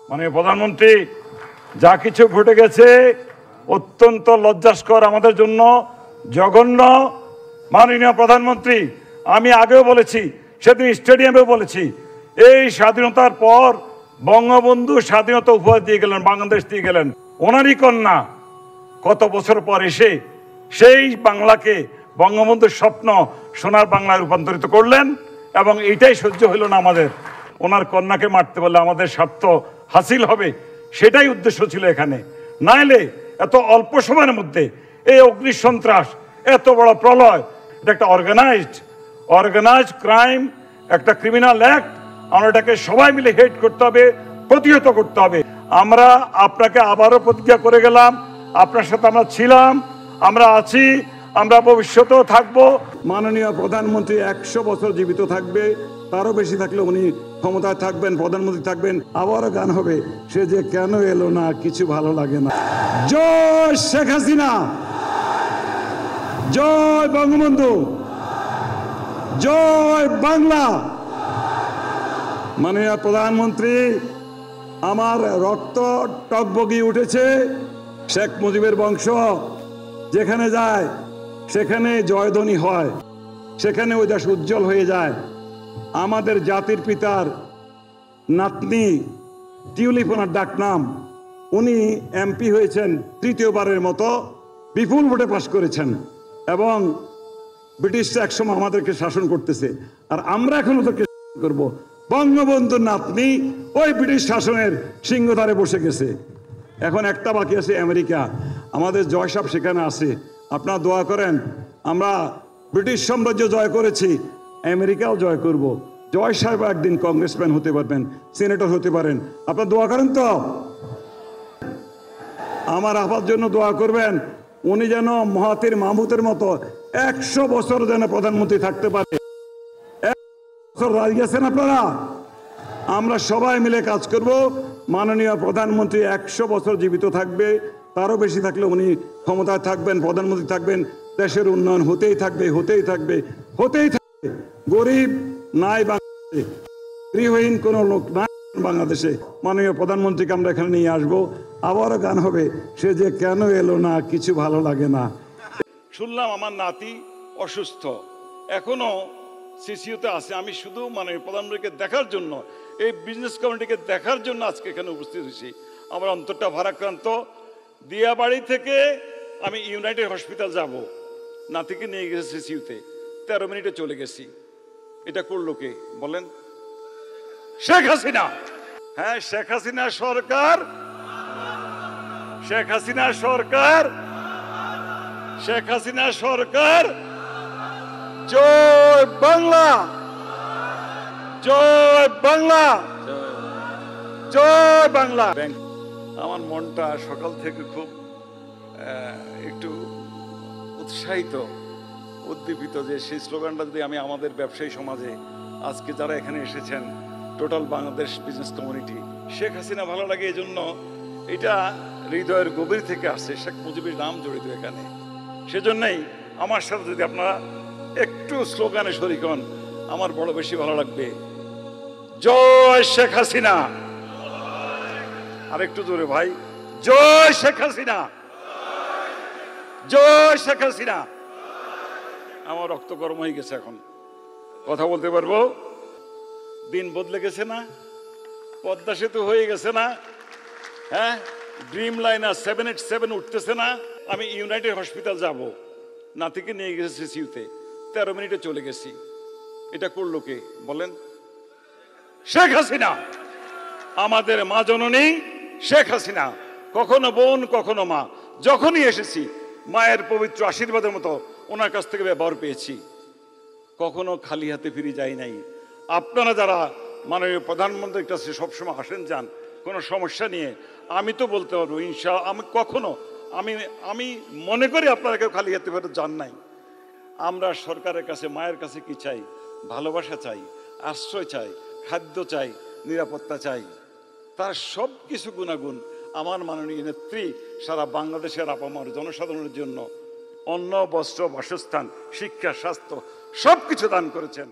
মানে প্রধানমন্ত্রী, যা কিছু ঘটে গেছে অত্যন্ত লজ্জাস্কর আমাদের জন্য, জঘন্য। মাননীয় প্রধানমন্ত্রী, আমি আগেও বলেছি, সেদিন স্টেডিয়ামেও বলেছি, এই স্বাধীনতার পর বঙ্গবন্ধু স্বাধীনতা উপহার দিয়ে গেলেন, বাংলাদেশ দিয়ে গেলেন। ওনারই কন্যা কত বছর পর এসে সেই বাংলাকে বঙ্গবন্ধুর স্বপ্ন সোনার বাংলায় রূপান্তরিত করলেন, এবং এইটাই সহ্য হইল না আমাদের। ওনার কন্যাকে মারতে বললে আমাদের স্বার্থ হাসিল হবে, সেটাই উদ্দেশ্য ছিল এখানে। নাইলে এত অল্প সময়ের মধ্যে এই অগ্নিসন্ত্রাস, এত বড় প্রলয়, এটা একটা অর্গানাইজড ক্রাইম, একটা ক্রিমিনাল অ্যাক্ট। আমরা এটাকে সবাই মিলে হেড করতে হবে, প্রতিহত করতে হবে। আমরা আপনাকে আবারও প্রতিজ্ঞা করে গেলাম, আপনার সাথে আমরা ছিলাম, আমরা আছি, আমরা ভবিষ্যতেও থাকবো। মাননীয় প্রধানমন্ত্রী 100 বছর জীবিত থাকবে, তারও বেশি থাকলে উনি ক্ষমতায় থাকবেন, প্রধানমন্ত্রী থাকবেন। আবারও গান হবে, সে যে কেন এলো না, কিছু ভালো লাগে না। জয় শেখ হাসিনা, জয় বঙ্গবন্ধু, জয় বাংলা। মাননীয় প্রধানমন্ত্রী, আমার রক্ত টকবগিয়ে উঠেছে। শেখ মুজিবের বংশ যেখানে যায় সেখানে জয়ধ্বনি হয়, সেখানে ওই দেশ উজ্জ্বল হয়ে যায়। আমাদের জাতির পিতার নাতনি টিউলিপ ওনার ডাকনাম। উনি এমপি হয়েছেন তৃতীয়বারের মতো, বিপুল ভোটে পাশ করেছেন, এবং ব্রিটিশরা একসময় আমাদেরকে শাসন করতেছে, আর আমরা এখন ওদেরকে শাসন করবো। বঙ্গবন্ধুর নাতনি ওই ব্রিটিশ শাসনের সিংহদ্বারে বসে গেছে। এখন একটা বাকি আছে আমেরিকা। আমাদের জয় সাহেব সেখানে আছে, আপনারা দোয়া করেন। আমরা ব্রিটিশ সাম্রাজ্য জয় করেছি, আমেরিকাও জয় করব। জয় সাহেব একদিন কংগ্রেসম্যান হতে পারবেন, সিনেটর হতে পারেন। আপনারা দোয়া করেন তো, আমার আপার জন্য দোয়া করবেন। উনি যেন মহাতির মাহমুদের মতো 100 বছর যেন প্রধানমন্ত্রী থাকতে পারে। 1 বছর রাজি আছেন আপনারা? আমরা সবাই মিলে কাজ করব। মাননীয় প্রধানমন্ত্রী 100 বছর জীবিত থাকবে, তারও বেশি থাকলে উনি ক্ষমতায় থাকবেন, প্রধানমন্ত্রী থাকবেন। দেশের উন্নয়ন হতেই থাকবে, হতেই থাকবে, হতেই থাকবে। গরিব নাই বাংলাদেশে, গৃহহীন কোনো লোক নাই বাংলাদেশে। মাননীয় প্রধানমন্ত্রীকে আমরা এখানে নিয়ে আসবো। আবারও গান হবে, সে যে কেন এলো না, কিছু ভালো লাগে না। শুনলাম আমার নাতি অসুস্থ, এখনো সিসিউতে আছে। আমি শুধু মাননীয় প্রধানমন্ত্রীকে দেখার জন্য, এই বিজনেস কমিটিকে দেখার জন্য আজকে এখানে উপস্থিত হয়েছি। আমার অন্তরটা ভারাক্রান্ত। দিয়াবাড়ি থেকে আমি ইউনাইটেড হসপিটাল যাব, নাতিকে নিয়ে গেছে সিসিউতে, 13 মিনিটে চলে গেছি। এটা করলো কে বলেন? শেখ হাসিনা। হ্যাঁ, শেখ হাসিনা সরকার, শেখ হাসিনা সরকার, শেখ হাসিনা সরকার। জয় বাংলা, জয় বাংলা, জয় বাংলা। আমার মনটা সকাল থেকে খুব একটু উৎসাহিত, উদ্দীপিত, যে সেই স্লোগানটা যদি আমি আমাদের ব্যবসায়ী সমাজে আজকে যারা এখানে এসেছেন, total Bangladesh business community, Sheikh Hasina ভালো লাগে এই জন্য, এটা হৃদয়ের গভীর থেকে আসছে। শেখ মুজিবের নাম জড়িত এখানে, সেজন্যই আমার সাথে যদি আপনারা একটু স্লোগানে শরীক হন, আমার বড় বেশি ভালো লাগবে। জয় শেখ হাসিনা। আর একটু জোরে ভাই, জয় শেখ হাসিনা, জয় শেখ হাসিনা। আমার রক্ত গরম হয়ে গেছে, এখন কথা বলতে পারবো। দিন বদলে গেছে না? পদ্মা সেতু হয়ে গেছে না? হ্যাঁ, ড্রিম লাইনার 787 উঠতেছে না? আমি ইউনাইটেড হসপিটাল যাব, নাতিকে নিয়ে গেছে সিসিউতে, 13 মিনিটে চলে গেছি। এটা করলো কে বলেন? শেখ হাসিনা। আমাদের মা জননী শেখ হাসিনা, কখনো বোন কখনো মা। যখনই এসেছি মায়ের পবিত্র আশীর্বাদের মতো ওনার কাছ থেকে ব্যবহার পেয়েছি, কখনো খালি হাতে ফিরে যাই নাই। আপনারা যারা মাননীয় প্রধানমন্ত্রীর কাছে সবসময় আসেন যান কোনো সমস্যা নিয়ে, আমি তো বলতে পারবো ইনশাআল্লাহ, আমি কখনো আমি মনে করি আপনারা কেউ খালি হাতে ফেরত যান নাই। আমরা সরকারের কাছে, মায়ের কাছে কি চাই? ভালোবাসা চাই, আশ্রয় চাই, খাদ্য চাই, নিরাপত্তা চাই। তার সব কিছু গুণাগুণ আমার মাননীয় নেত্রী সারা বাংলাদেশের আপামর জনসাধারণের জন্য অন্ন, বস্ত্র, বাসস্থান, শিক্ষা, স্বাস্থ্য সব কিছু দান করেছেন।